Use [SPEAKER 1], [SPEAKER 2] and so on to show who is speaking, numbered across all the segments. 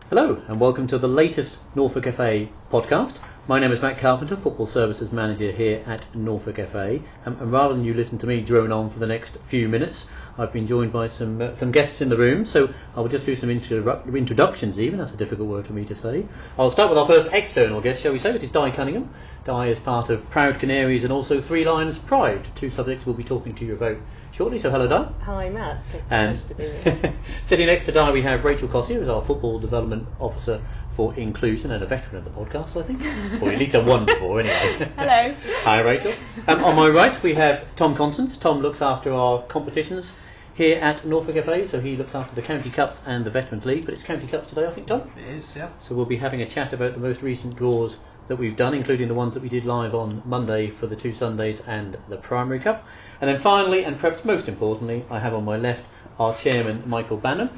[SPEAKER 1] Hello and welcome to the latest Norfolk FA podcast. My name is Matt Carpenter, Football Services Manager here at Norfolk FA, and rather than you listen to me drone on for the next few minutes, I've been joined by some guests in the room, so I will just do some introductions even. That's a difficult word for me to say. I'll start with our first external guest, shall we say, which is Di Cunningham. Di is part of Proud Canaries and also Three Lions Pride, two subjects we'll be talking to you about shortly, so hello Di.
[SPEAKER 2] Hi Matt,
[SPEAKER 1] And
[SPEAKER 2] nice to be here.
[SPEAKER 1] Sitting next to Di we have Rachel Cossey, who is our Football Development Officer for Inclusion and a veteran of the podcast, I think, or at least done one before anyway.
[SPEAKER 2] Hello.
[SPEAKER 1] Hi Rachel. On my right we have Tom Constance. Tom looks after our competitions here at Norfolk FA, so he looks after the County Cups and the Veterans League, but it's County Cups today, I think, Tom?
[SPEAKER 3] It is, yeah.
[SPEAKER 1] So we'll be having a chat about the most recent draws that we've done, including the ones that we did live on Monday for the two Sundays and the Primary Cup. And then finally, and perhaps most importantly, I have on my left our chairman, Michael Banham.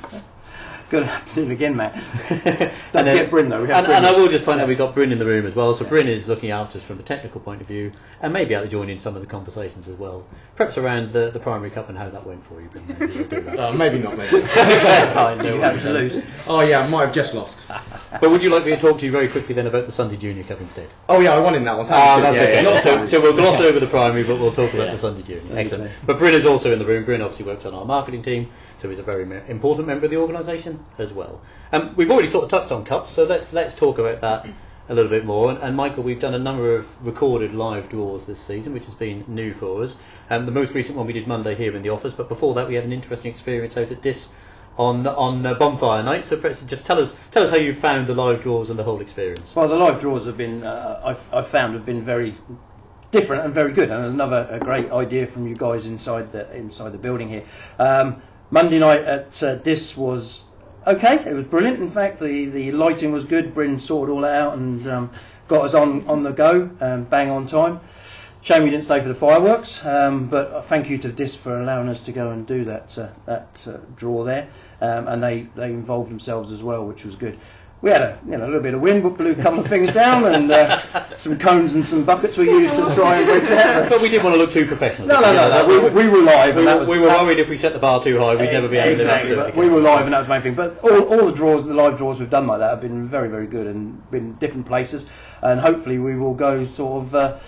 [SPEAKER 4] Good afternoon again, Matt.
[SPEAKER 1] And
[SPEAKER 4] Forget Bryn though.
[SPEAKER 1] And I will just point out we've got Bryn in the room as well. So Bryn is looking after us from a technical point of view, and maybe able to join in some of the conversations as well. Perhaps around the Primary Cup and how that went for you, Bryn. Maybe you'll do that.
[SPEAKER 3] Maybe not, maybe.
[SPEAKER 4] You happen to lose.
[SPEAKER 3] Oh yeah, I might have just lost.
[SPEAKER 1] But would you like me to talk to you very quickly then about the Sunday Junior Cup instead?
[SPEAKER 3] Oh yeah, I won in that one.
[SPEAKER 1] That's okay.
[SPEAKER 3] Yeah.
[SPEAKER 1] So we'll gloss over the primary, but we'll talk about the Sunday Junior. Excellent. But Bryn is also in the room. Bryn obviously works on our marketing team, so he's a very important member of the organisation as well. We've already sort of touched on cups, so let's talk about that a little bit more. And Michael, we've done a number of recorded live draws this season, which has been new for us. The most recent one we did Monday here in the office, but before that we had an interesting experience out at Dis on Bonfire Night. So perhaps just tell us how you found the live draws and the whole experience.
[SPEAKER 4] Well, the live draws have been, I've found, have been very different and very good, and a great idea from you guys inside the building here. Monday night at Dis was okay. It was brilliant. In fact, the lighting was good. Bryn sorted all that out and got us on the go, bang on time. Shame we didn't stay for the fireworks, but thank you to Dis for allowing us to go and do that draw there, and they involved themselves as well, which was good. We had a little bit of wind, but blew a couple of things down, and some cones and some buckets we used to try and bridge that.
[SPEAKER 1] But we didn't want to look too professional.
[SPEAKER 4] No. We were live.
[SPEAKER 1] We were worried if we set the bar too high, we'd never be able to live up to it.
[SPEAKER 4] We were live, and that was the main thing. But all the draws, the live draws we've done like that, have been very, very good and been different places. And hopefully we will go sort of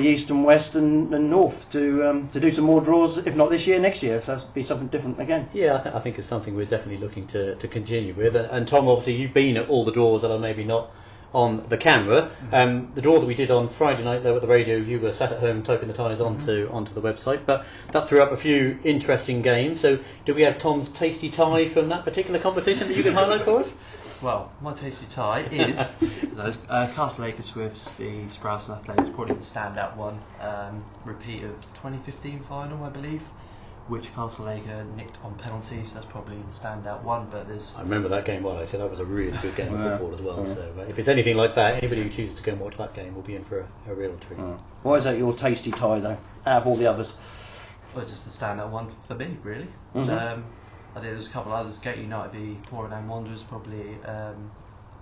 [SPEAKER 4] east and west and north to do some more draws, if not this year, next year. So that'll be something different again.
[SPEAKER 1] Yeah, I think it's something we're definitely looking to continue with. And Tom, obviously you've been at all the draws that are maybe not on the camera. The draw that we did on Friday night there at the radio, you were sat at home typing the ties onto the website, but that threw up a few interesting games. So do we have Tom's tasty tie from that particular competition that you can highlight for us?
[SPEAKER 5] Well, my tasty tie is Castle Acre Swifts v Sprouse Athletics, probably the standout one. Repeat of 2015 final, I believe, which Castle Acre nicked on penalties. So that's probably the standout one. But I
[SPEAKER 1] remember that game well. I said that was a really good game of football as well. Yeah. So if it's anything like that, anybody who chooses to go and watch that game will be in for a real treat.
[SPEAKER 4] Why is that your tasty tie though, out of all the others?
[SPEAKER 5] Well, just the standout one for me, really. I think there's a couple of others. Gate United v Cornwall Wanderers, probably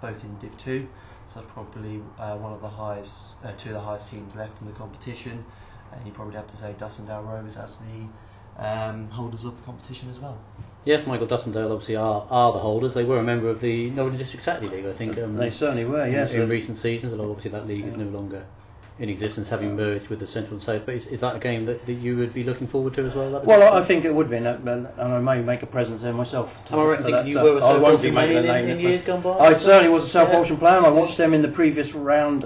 [SPEAKER 5] both in Div 2, so that's probably one of the highest, two of the highest teams left in the competition. And you probably have to say Dussendale Rovers as the holders of the competition as well.
[SPEAKER 1] Yes, Michael, Dussendale obviously are the holders. They were a member of the Northern District Saturday League, I think.
[SPEAKER 4] They certainly were, yes.
[SPEAKER 1] In recent seasons, although obviously that league is no longer in existence, having merged with the Central and South. But is that a game that you would be looking forward to as well?
[SPEAKER 4] Well, I think it would be, and I may make a presence there myself.
[SPEAKER 1] Am I right in thinking you were a self-auction player in years gone by?
[SPEAKER 4] I certainly was a self-auction player, and I watched them in the previous round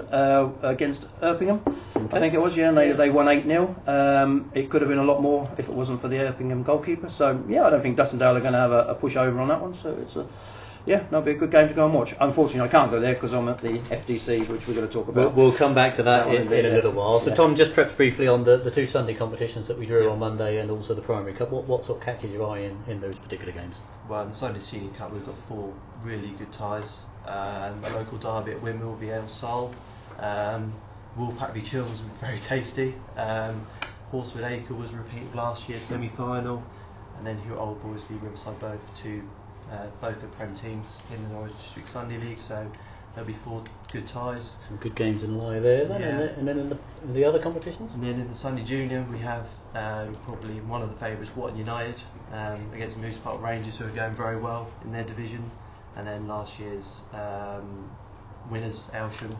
[SPEAKER 4] against Erpingham. Okay. I think it was, yeah, and they won 8-0. It could have been a lot more if it wasn't for the Erpingham goalkeeper. So, yeah, I don't think Dussendale are going to have a push over on that one. So it's that'll be a good game to go and watch. Unfortunately, I can't go there because I'm at the FDC, which we're going to talk about.
[SPEAKER 1] We'll come back to that in a little while. So, Tom, just perhaps briefly on the two Sunday competitions that we drew on Monday and also the Primary Cup. What sort of catches your eye in those particular games?
[SPEAKER 5] Well, in the Sunday Senior Cup, we've got 4 really good ties. A local derby at Windmill v El Sol. Woolpack v Chills was very tasty. Horswood Acre was a repeat of last year's semi-final. And then here Old Boys v Riverside, both the Prem teams in the Norwich District Sunday League, so there'll be 4 good ties.
[SPEAKER 1] Some good games in lie there then,
[SPEAKER 5] Yeah.
[SPEAKER 1] and then in the other competitions?
[SPEAKER 5] And then in the Sunday Junior we have probably one of the favourites, Whatton United, against Moose Park Rangers, who are going very well in their division, and then last year's winners, Aylsham,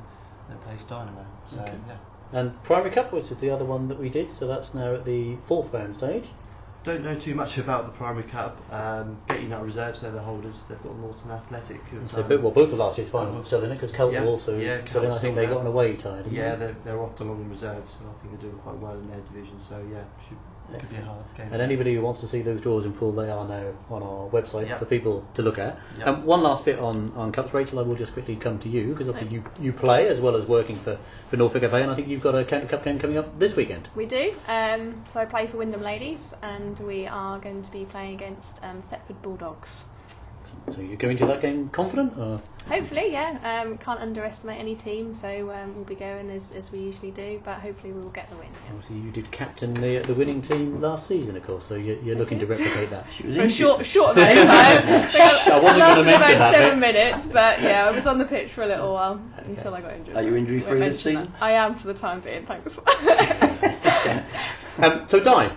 [SPEAKER 5] that plays Dynamo. So
[SPEAKER 1] Okay.
[SPEAKER 5] yeah.
[SPEAKER 1] And Primary Cup, which is the other one that we did, so that's now at the 4th round stage.
[SPEAKER 5] Don't know too much about the Primary Cup. Get United Reserves, they're the holders. They've got Norton Athletic.
[SPEAKER 1] So, both of last year's finals are still in it, because Kelton
[SPEAKER 5] Yeah.
[SPEAKER 1] also
[SPEAKER 5] Yeah,
[SPEAKER 1] still in. I
[SPEAKER 5] Kelton's
[SPEAKER 1] think
[SPEAKER 5] still
[SPEAKER 1] they
[SPEAKER 5] there.
[SPEAKER 1] got an away tie, didn't
[SPEAKER 5] Yeah,
[SPEAKER 1] they?
[SPEAKER 5] they're often on the reserves, and I think they're doing quite well in their division. So yeah, could be a hard game.
[SPEAKER 1] And anybody who wants to see those draws in full, they are now on our website
[SPEAKER 5] Yep.
[SPEAKER 1] for people to look at.
[SPEAKER 5] Yep.
[SPEAKER 1] One last bit on Cups, Rachel. I will just quickly come to you, because obviously you play as well as working for Norfolk FA, and I think you've got a County Cup game coming up this weekend.
[SPEAKER 2] We do. So I play for Wyndham Ladies, and we are going to be playing against Thetford Bulldogs.
[SPEAKER 1] So you're going to that game confident? Or?
[SPEAKER 2] Hopefully, yeah. Can't underestimate any team, so we'll be going as we usually do, but hopefully we will get the win. Yeah.
[SPEAKER 1] Obviously, you did captain the winning team last season, of course, so you're looking to replicate that.
[SPEAKER 4] She was
[SPEAKER 2] For a
[SPEAKER 4] injured.
[SPEAKER 2] short amount of time.
[SPEAKER 1] I wasn't going to mention
[SPEAKER 2] about
[SPEAKER 1] that
[SPEAKER 2] 7
[SPEAKER 1] bit.
[SPEAKER 2] minutes, but yeah, I was on the pitch for a little while until I got injured.
[SPEAKER 4] Are you injury
[SPEAKER 2] Won't
[SPEAKER 4] free this
[SPEAKER 2] mention
[SPEAKER 4] season?
[SPEAKER 2] that. I am for the time being, thanks.
[SPEAKER 1] So Di,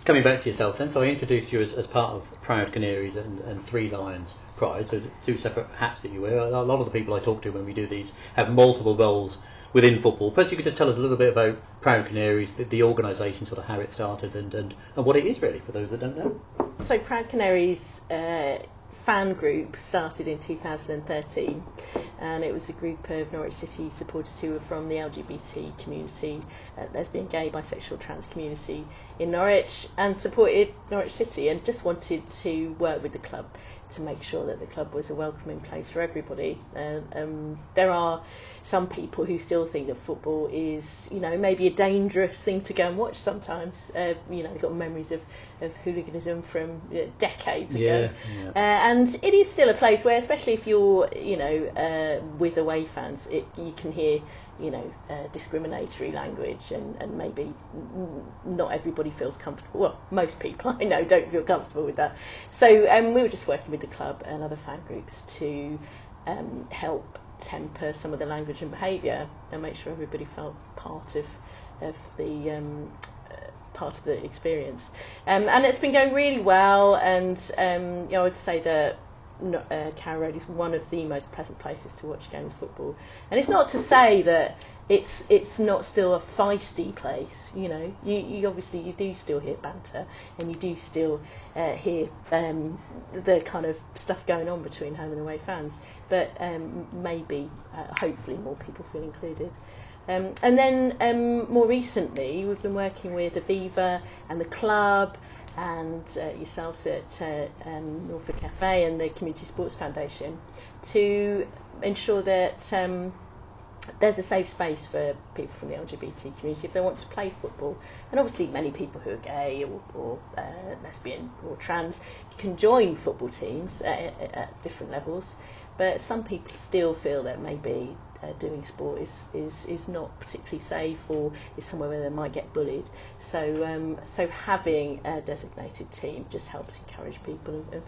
[SPEAKER 1] coming back to yourself then, so I introduced you as part of Proud Canaries and Three Lions Pride, so 2 separate hats that you wear. A lot of the people I talk to when we do these have multiple roles within football. Perhaps you could just tell us a little bit about Proud Canaries, the organisation, sort of how it started and what it is really, for those that don't know.
[SPEAKER 6] So Proud Canaries fan group started in 2013, and it was a group of Norwich City supporters who were from the LGBT community, lesbian, gay, bisexual, trans community in Norwich, and supported Norwich City and just wanted to work with the club to make sure that the club was a welcoming place for everybody. There are some people who still think that football is, maybe a dangerous thing to go and watch sometimes. You've got memories of hooliganism from decades ago.
[SPEAKER 1] Yeah.
[SPEAKER 6] And it is still a place where, especially if you're, with away fans, you can hear, discriminatory language, and maybe not everybody feels comfortable. Well, most people I know don't feel comfortable with that. So we were just working with the club and other fan groups to help temper some of the language and behaviour and make sure everybody felt part of the experience. And it's been going really well, and I would say that Carrow Road is one of the most pleasant places to watch a game of football. And it's not to say that it's not still a feisty place. You obviously you do still hear banter, and you do still hear the kind of stuff going on between home and away fans. But maybe, hopefully, more people feel included. And then more recently, we've been working with Aviva and the club, and yourselves at Norfolk FA and the Community Sports Foundation to ensure that there's a safe space for people from the LGBT community if they want to play football. And obviously many people who are gay or lesbian or trans can join football teams at different levels, but some people still feel that maybe doing sport is not particularly safe, or is somewhere where they might get bullied. So having a designated team just helps encourage people and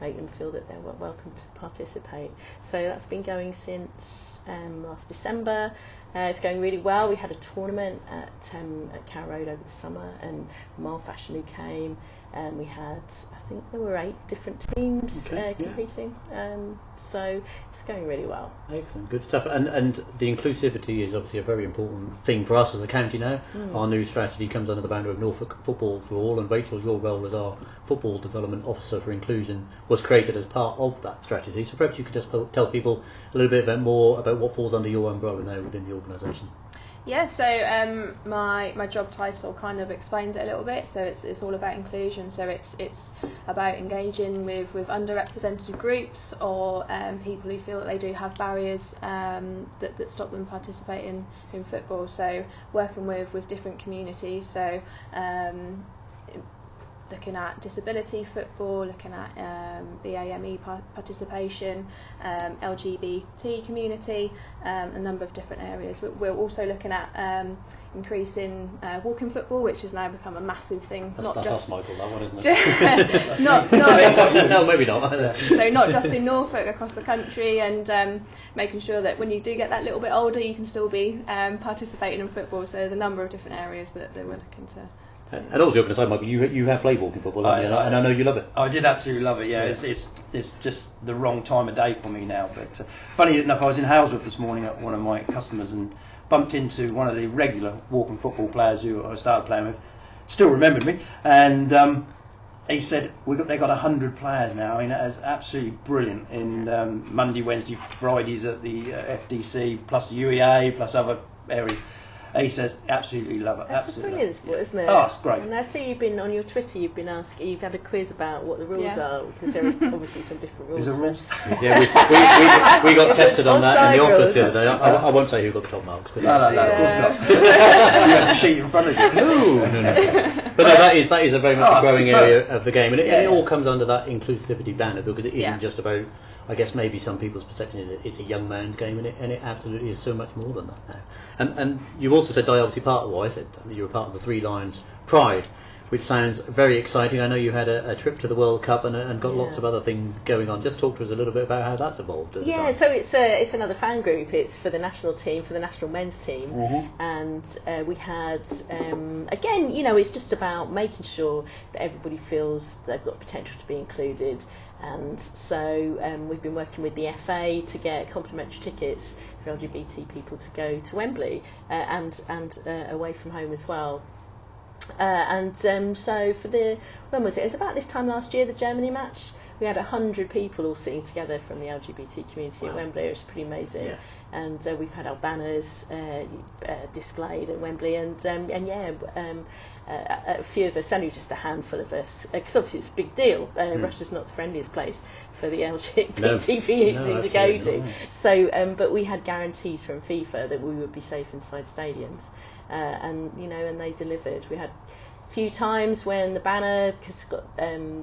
[SPEAKER 6] make them feel that they're welcome to participate. So that's been going since last December. It's going really well. We had a tournament at Carrow Road over the summer, and Mile Fashion who came, and we had, I think there were 8 different teams competing. So it's going really well.
[SPEAKER 1] Excellent, good stuff. And the inclusivity is obviously a very important thing for us as a county now. Our new strategy comes under the banner of Norfolk Football for All, and Rachel, your role as our Football Development Officer for Inclusion was created as part of that strategy. So perhaps you could just tell people a little bit more about what falls under your umbrella now within the organisation.
[SPEAKER 2] Yeah, so my job title kind of explains it a little bit. So it's all about inclusion. So it's about engaging with underrepresented groups or people who feel that they do have barriers that stop them participating in football. So working with different communities. So looking at disability football, looking at BAME participation, LGBT community, a number of different areas. We're also looking at increasing walking football, which has now become a massive thing.
[SPEAKER 1] That's us, Michael, that one, isn't
[SPEAKER 2] it?
[SPEAKER 1] not no, maybe not.
[SPEAKER 2] So not just in Norfolk, across the country, and making sure that when you do get that little bit older, you can still be participating in football. So there's a number of different areas that we're looking to.
[SPEAKER 1] And all joking aside, Michael, you have played walking football, and I know you love it.
[SPEAKER 4] I did absolutely love it. Yeah, it's just the wrong time of day for me now. But funny enough, I was in Halesworth this morning at one of my customers and bumped into one of the regular walking football players who I started playing with. Still remembered me, and he said they've got 100 players now. I mean, that is absolutely brilliant. In Monday, Wednesday, Fridays at the FDC, plus the UEA, plus other areas. He says, absolutely love it.
[SPEAKER 6] That's a brilliant sport, isn't it?
[SPEAKER 4] Oh, it's great.
[SPEAKER 6] And I see you've been on your Twitter. You've had a quiz about what the rules are, because there are obviously some different rules.
[SPEAKER 4] Is there rules?
[SPEAKER 1] Yeah, we got tested on that in the office the other day. I won't say who got the top marks. But
[SPEAKER 4] No, of course not. You had the sheet in front of you.
[SPEAKER 1] No. But no, that is a very much a growing area of the game, and it all comes under that inclusivity banner, because it isn't just about. I guess maybe some people's perception is it's a young man's game, and it absolutely is so much more than that now. And you also said, Di, obviously part of why I said you were part of the Three Lions Pride, which sounds very exciting. I know you had a trip to the World Cup and got lots of other things going on. Just talk to us a little bit about how that's evolved.
[SPEAKER 6] So it's another fan group. It's for the national team, for the national men's team, and we had again, it's just about making sure that everybody feels they've got potential to be included. And so we've been working with the FA to get complimentary tickets for LGBT people to go to Wembley and away from home as well. So for when was it? It was about this time last year, the Germany match. We had 100 people all sitting together from the LGBT community at Wembley. It was pretty amazing. Yeah. And we've had our banners displayed at Wembley, and a few of us, only just a handful of us, because obviously it's a big deal. Russia's not the friendliest place for the LGBT community to go to. So, but we had guarantees from FIFA that we would be safe inside stadiums, and they delivered. We had a few times when the banner, because it's got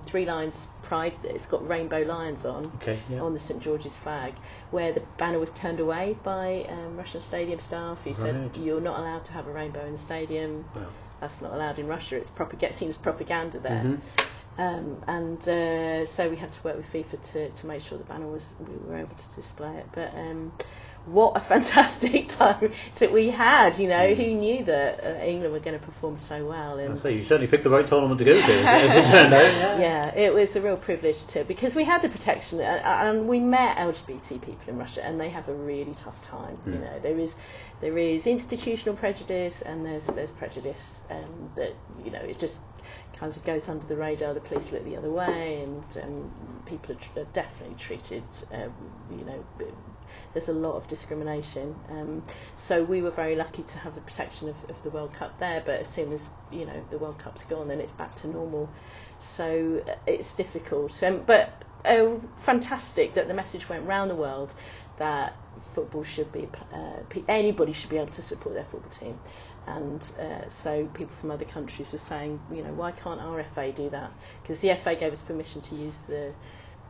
[SPEAKER 6] Three Lions Pride, it's got rainbow lions on the St George's flag, where the banner was turned away by Russian stadium staff who said you're not allowed to have a rainbow in the stadium. Wow. That's not allowed in Russia. It's seen as propaganda there. So we had to work with FIFA to make sure the banner we were able to display it. But what a fantastic time that we had! Who knew that England were going to perform so well? And
[SPEAKER 1] so you certainly picked the right tournament to go to, as it turned out.
[SPEAKER 6] Yeah, it was a real privilege because we had the protection, and we met LGBT people in Russia, and they have a really tough time. There is institutional prejudice, and there's prejudice that it just kind of goes under the radar. The police look the other way, and people are definitely treated. There's a lot of discrimination. So we were very lucky to have the protection of the World Cup there. But as soon as the World Cup's gone, then it's back to normal. So it's difficult. But fantastic that the message went round the world that football should be anybody should be able to support their football team, and so people from other countries were saying, why can't our FA do that? Because the FA gave us permission to use the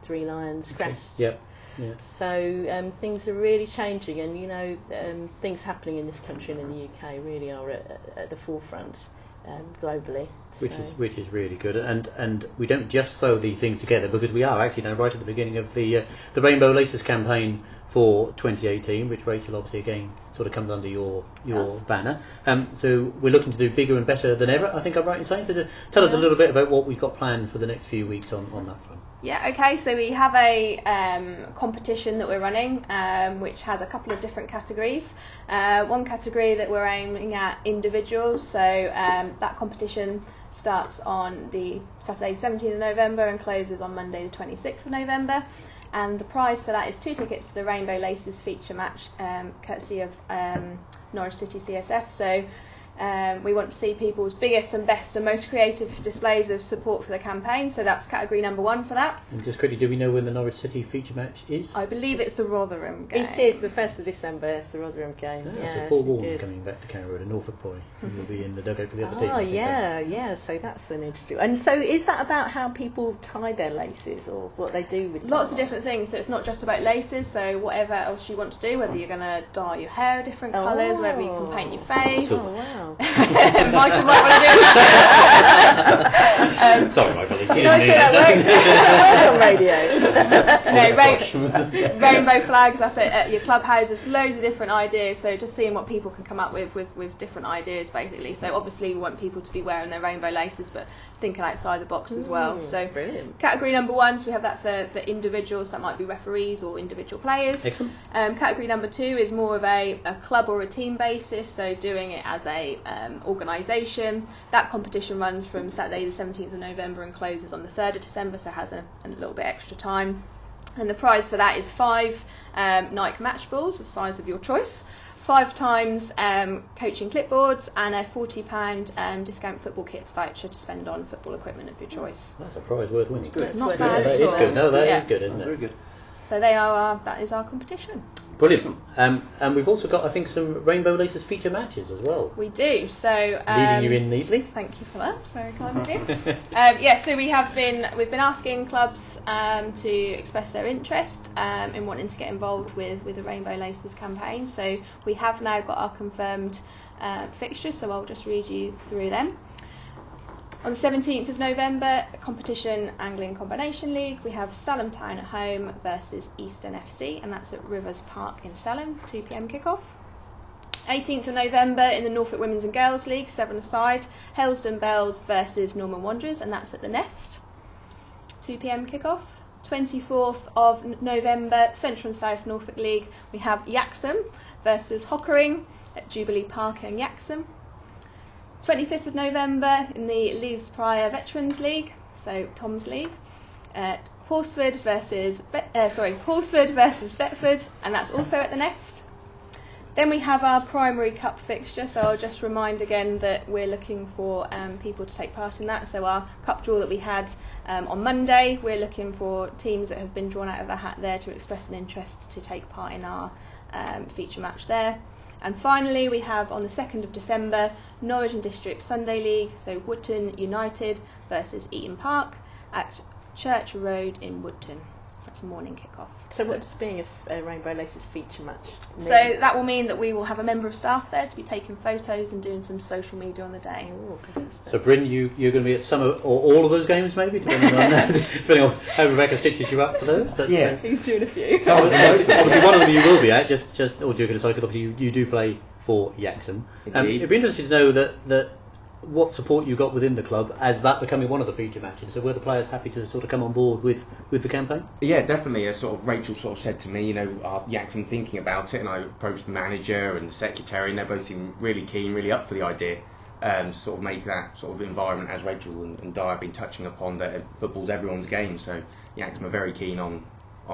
[SPEAKER 6] Three Lions crest.
[SPEAKER 1] Yeah.
[SPEAKER 6] So things are really changing, and things happening in this country and in the UK really are at the forefront globally.
[SPEAKER 1] Which is really good, and we don't just throw these things together, because we are actually now right at the beginning of the Rainbow Laces campaign for 2018, which Rachel obviously again sort of comes under your banner. So we're looking to do bigger and better than ever, I think I'm right in saying. So tell us a little bit about what we've got planned for the next few weeks on that front.
[SPEAKER 2] Yeah, okay, so we have a competition that we're running, which has a couple of different categories. One category that we're aiming at individuals, so that competition starts on the Saturday 17th of November and closes on Monday the 26th of November. And the prize for that is 2 tickets to the Rainbow Laces feature match, courtesy of Norwich City CSF. So We want to see people's biggest and best and most creative displays of support for the campaign, so that's category number 1 for that.
[SPEAKER 1] And just quickly, do we know when the Norwich City feature match is?
[SPEAKER 2] I believe it's the Rotherham game.
[SPEAKER 6] It is the 1st of December, it's the Rotherham game.
[SPEAKER 1] So Paul Warren coming back to Canaries, a Norfolk boy, who will be in the dugout for the other team.
[SPEAKER 6] Oh, yeah, so that's an interesting... And so is that about how people tie their laces, or what they do with them?
[SPEAKER 2] Lots of different things, so it's not just about laces, so whatever else you want to do, whether you're going to dye your hair different colours, whether you can paint your face.
[SPEAKER 6] Oh, wow.
[SPEAKER 2] Michael might want to do it.
[SPEAKER 1] Sorry, Michael.
[SPEAKER 6] You know, so that works on radio.
[SPEAKER 2] No, rainbow flags up at your clubhouse. There's loads of different ideas, so just seeing what people can come up with different ideas, basically. So obviously we want people to be wearing their rainbow laces, but thinking outside the box as well. So
[SPEAKER 6] brilliant.
[SPEAKER 2] Category number 1, so we have that for individuals, that might be referees or individual players.
[SPEAKER 1] Excellent.
[SPEAKER 2] Category number 2 is more of a club or a team basis, so doing it as a organisation. That competition runs from Saturday the 17th of November and closes on the 3rd of December, so it has a little bit extra time. And the prize for that is 5 Nike match balls, the size of your choice, 5 times coaching clipboards, and a £40 discount football kits voucher to spend on football equipment of your choice.
[SPEAKER 1] That's a prize worth winning.
[SPEAKER 6] Good.
[SPEAKER 2] Not bad
[SPEAKER 1] That
[SPEAKER 2] at
[SPEAKER 1] is
[SPEAKER 2] all.
[SPEAKER 1] good. No, that
[SPEAKER 2] Yeah.
[SPEAKER 1] is good, isn't it?
[SPEAKER 4] Very good.
[SPEAKER 2] So that is our competition.
[SPEAKER 1] Brilliant. And we've also got, I think, some Rainbow Laces feature matches as well.
[SPEAKER 2] We do. So
[SPEAKER 1] Leading you in neatly.
[SPEAKER 2] Thank you for that. Very kind of you. So we've been asking clubs to express their interest in wanting to get involved with the Rainbow Laces campaign. So we have now got our confirmed fixtures. So I'll just read you through them. On the 17th of November, competition Angling Combination League, we have Stalham Town at home versus Eastern FC, and that's at Rivers Park in Stalham, 2 p.m. kickoff. 18th of November in the Norfolk Women's and Girls League, 7-a-side, Helsden Bells versus Norman Wanderers, and that's at the Nest, 2 p.m. kickoff. 24th of November, Central and South Norfolk League, we have Yaxham versus Hockering at Jubilee Park in Yaxham. 25th of November in the Leeds Prior Veterans League, so Tom's League, Horsford versus Thetford, and that's also at the Nest. Then we have our primary cup fixture, so I'll just remind again that we're looking for people to take part in that. So our cup draw that we had on Monday, we're looking for teams that have been drawn out of the hat there to express an interest to take part in our feature match there. And finally, we have on the 2nd of December, Norwich and District Sunday League, so Woodton United versus Eaton Park at Church Road in Woodton. That's a morning kick-off.
[SPEAKER 6] So what does being a Rainbow Laces feature match mean?
[SPEAKER 2] So that will mean that we will have a member of staff there to be taking photos and doing some social media on the day.
[SPEAKER 6] Oh, fantastic.
[SPEAKER 1] So, Bryn, you're going to be at some or all of those games, maybe, depending on how Rebecca stitches you up for those. But,
[SPEAKER 3] Yeah.
[SPEAKER 6] He's doing a few.
[SPEAKER 1] obviously, one of them you will be at. Just all joking aside, because obviously you do play for Yaxham.
[SPEAKER 3] Indeed.
[SPEAKER 1] It'd be interesting to know that what support you got within the club as that becoming one of the feature matches. So were the players happy to sort of come on board with the campaign?
[SPEAKER 3] Yeah, definitely. As sort of Rachel sort of said to me, Yaxham thinking about it, and I approached the manager and the secretary, and they both seemed really keen, really up for the idea. Sort of make that sort of environment, as Rachel and Di have been touching upon, that football's everyone's game. So Yaxham are very keen on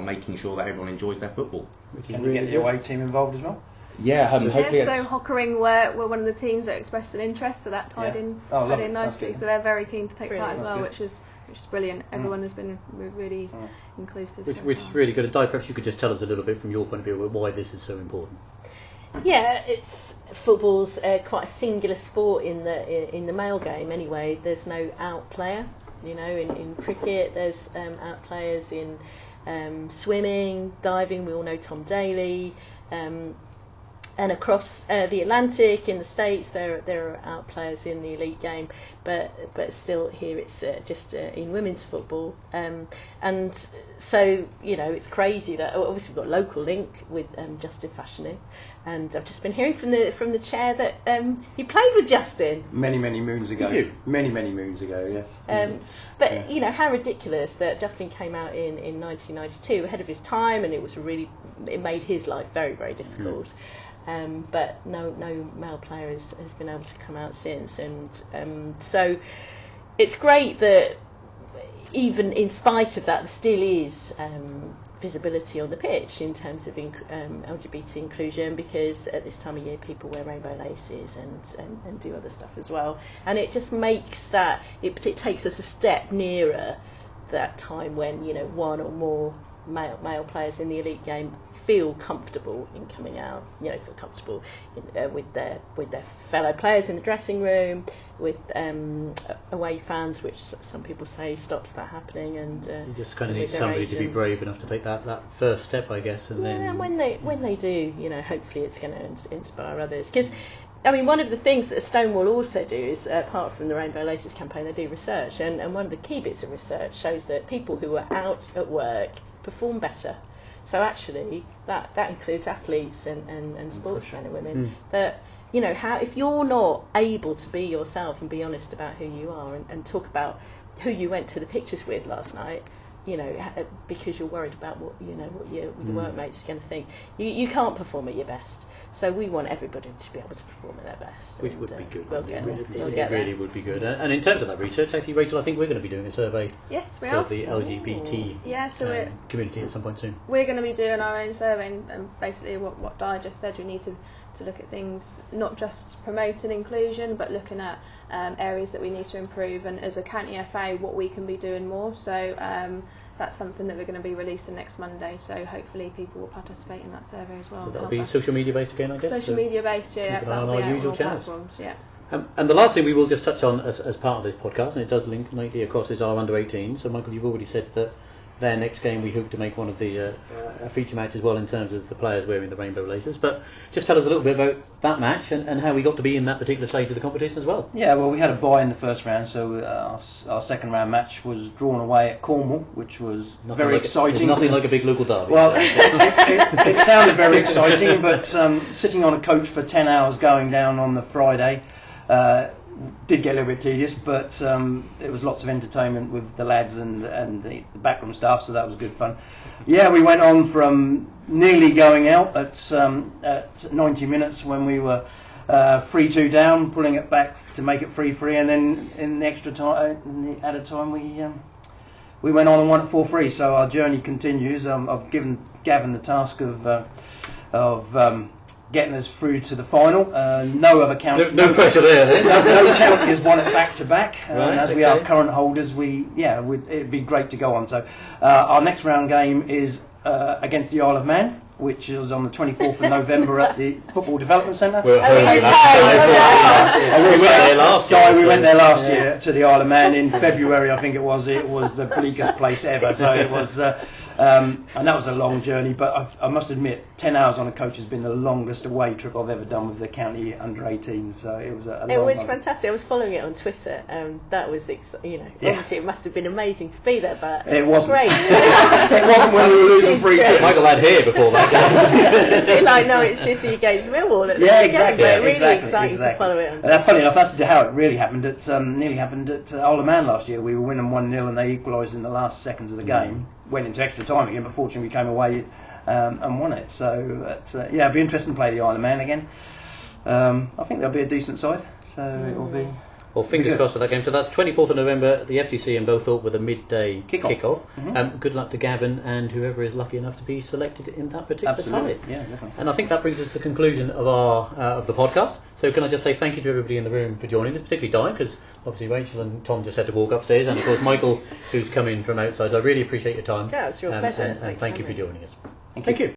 [SPEAKER 3] making sure that everyone enjoys their football.
[SPEAKER 4] Can you get the away team involved as well?
[SPEAKER 3] Yeah, hopefully.
[SPEAKER 2] So Hockering were one of the teams that expressed an interest, so that tied in nicely. So they're very keen to take part as well, which is brilliant. Everyone has been really inclusive.
[SPEAKER 1] Which is really good. Di, perhaps you could just tell us a little bit from your point of view why this is so important.
[SPEAKER 6] Yeah, football's quite a singular sport in the male game. Anyway, there's no out player. In cricket, there's out players in swimming, diving. We all know Tom Daley. And across the Atlantic, in the States, there are out players in the elite game, but still here it's just in women's football. And so it's crazy that obviously we've got a local link with Justin Fashioning, and I've just been hearing from the chair that he played with Justin
[SPEAKER 4] many moons ago. Many moons ago, yes.
[SPEAKER 6] But how ridiculous that Justin came out in 1992 ahead of his time, and it made his life very, very difficult. But no male player has been able to come out since, and so it's great that even in spite of that, there still is visibility on the pitch in terms of LGBT inclusion, because at this time of year people wear rainbow laces and do other stuff as well, and it just makes that it takes us a step nearer that time when, you know, one or more male players in the elite game feel comfortable in coming out, you know, feel comfortable with their fellow players in the dressing room, with away fans, which some people say stops that happening, and
[SPEAKER 1] you just kind of need somebody to be brave enough to take that first step, I guess, and then
[SPEAKER 6] when they do, you know, hopefully it's going to inspire others. Because I mean, one of the things that Stonewall also do is, apart from the Rainbow Laces campaign, they do research, and one of the key bits of research shows that people who are out at work perform better. So actually, that includes athletes and sportsmen and women. That, you know, if you're not able to be yourself and be honest about who you are and talk about who you went to the pictures with last night, you know, because you're worried about what your workmates are going to think, you can't perform at your best. So we want everybody to be able to perform at their best.
[SPEAKER 1] Which would be good.
[SPEAKER 6] It
[SPEAKER 1] really would be good. And in terms of that research, actually, Rachel, I think we're going to be doing a survey
[SPEAKER 2] for
[SPEAKER 1] the LGBT community at some point soon.
[SPEAKER 2] We're going to be doing our own survey, and basically what Di just said, we need to look at things, not just promoting inclusion, but looking at areas that we need to improve, and as a county FA, what we can be doing more. So that's something that we're going to be releasing next Monday, so hopefully people will participate in that survey as well.
[SPEAKER 1] So that'll be social media based again, I guess?
[SPEAKER 2] Social media based, yeah.
[SPEAKER 1] That'll be on our usual channels.
[SPEAKER 2] Platforms, yeah.
[SPEAKER 1] And the last thing we will just touch on as part of this podcast, and it does link neatly across, is our under-18. So Michael, you've already said that their next game we hope to make one of the a feature match as well, in terms of the players wearing the rainbow laces. But just tell us a little bit about that match and how we got to be in that particular stage of the competition as well.
[SPEAKER 4] Yeah, well, we had a bye in the first round, so our second round match was drawn away at Cornwall, which was very exciting.
[SPEAKER 1] Nothing like a big local derby.
[SPEAKER 4] Well, it sounded very exciting, but sitting on a coach for 10 hours going down on the Friday did get a little bit tedious, but it was lots of entertainment with the lads and the backroom staff, so that was good fun. Yeah, we went on from nearly going out at 90 minutes when we were 3-2 down, pulling it back to make it 3-3, and then in the extra time, in the added time, we went on and won at 4-3. So our journey continues. I've given Gavin the task of getting us through to the final. No other county.
[SPEAKER 1] No pressure there.
[SPEAKER 4] No county has won it back to back. As we are
[SPEAKER 1] okay.
[SPEAKER 4] current holders, it'd be great to go on. So our next round game is against the Isle of Man, which is on the 24th of November at the Football Development Centre.
[SPEAKER 1] We went there last year.
[SPEAKER 4] We went there last year to the Isle of Man in February, I think it was. It was the bleakest place ever. So it was. And that was a long journey, but I must admit, 10 hours on a coach has been the longest away trip I've ever done with the county under 18. So it was a long one.
[SPEAKER 6] Fantastic. I was following it on Twitter, and that was, obviously it must have been amazing to be there, but
[SPEAKER 4] it wasn't.
[SPEAKER 6] Great.
[SPEAKER 4] It wasn't when we were losing 3-2.
[SPEAKER 1] Michael had hair before that.
[SPEAKER 6] It's like Norwich City against Millwall at the
[SPEAKER 4] exactly.
[SPEAKER 6] But really exciting to follow it on Twitter.
[SPEAKER 4] Funny enough, that's how it really happened. It nearly happened at Isle of Man last year. We were winning 1-0 and they equalised in the last seconds of the game. Went into extra time again, but fortunately we came away and won it. So it'll be interesting to play the Isle of Man again. I think they'll be a decent side, so it will be.
[SPEAKER 1] Well, fingers crossed for that game. So that's 24th of November, the FTC in Bothorpe with a midday kickoff.
[SPEAKER 4] Mm-hmm.
[SPEAKER 1] Good luck to Gavin and whoever is lucky enough to be selected in that particular
[SPEAKER 4] Absolutely.
[SPEAKER 1] tie.
[SPEAKER 4] Yeah, definitely.
[SPEAKER 1] And I think that brings us to the conclusion of our of the podcast. So can I just say thank you to everybody in the room for joining us, particularly Di, because obviously Rachel and Tom just had to walk upstairs, and of course Michael, who's come in from outside. So I really appreciate your time.
[SPEAKER 6] Yeah, it's your pleasure.
[SPEAKER 1] And thank you for joining us. Thank you.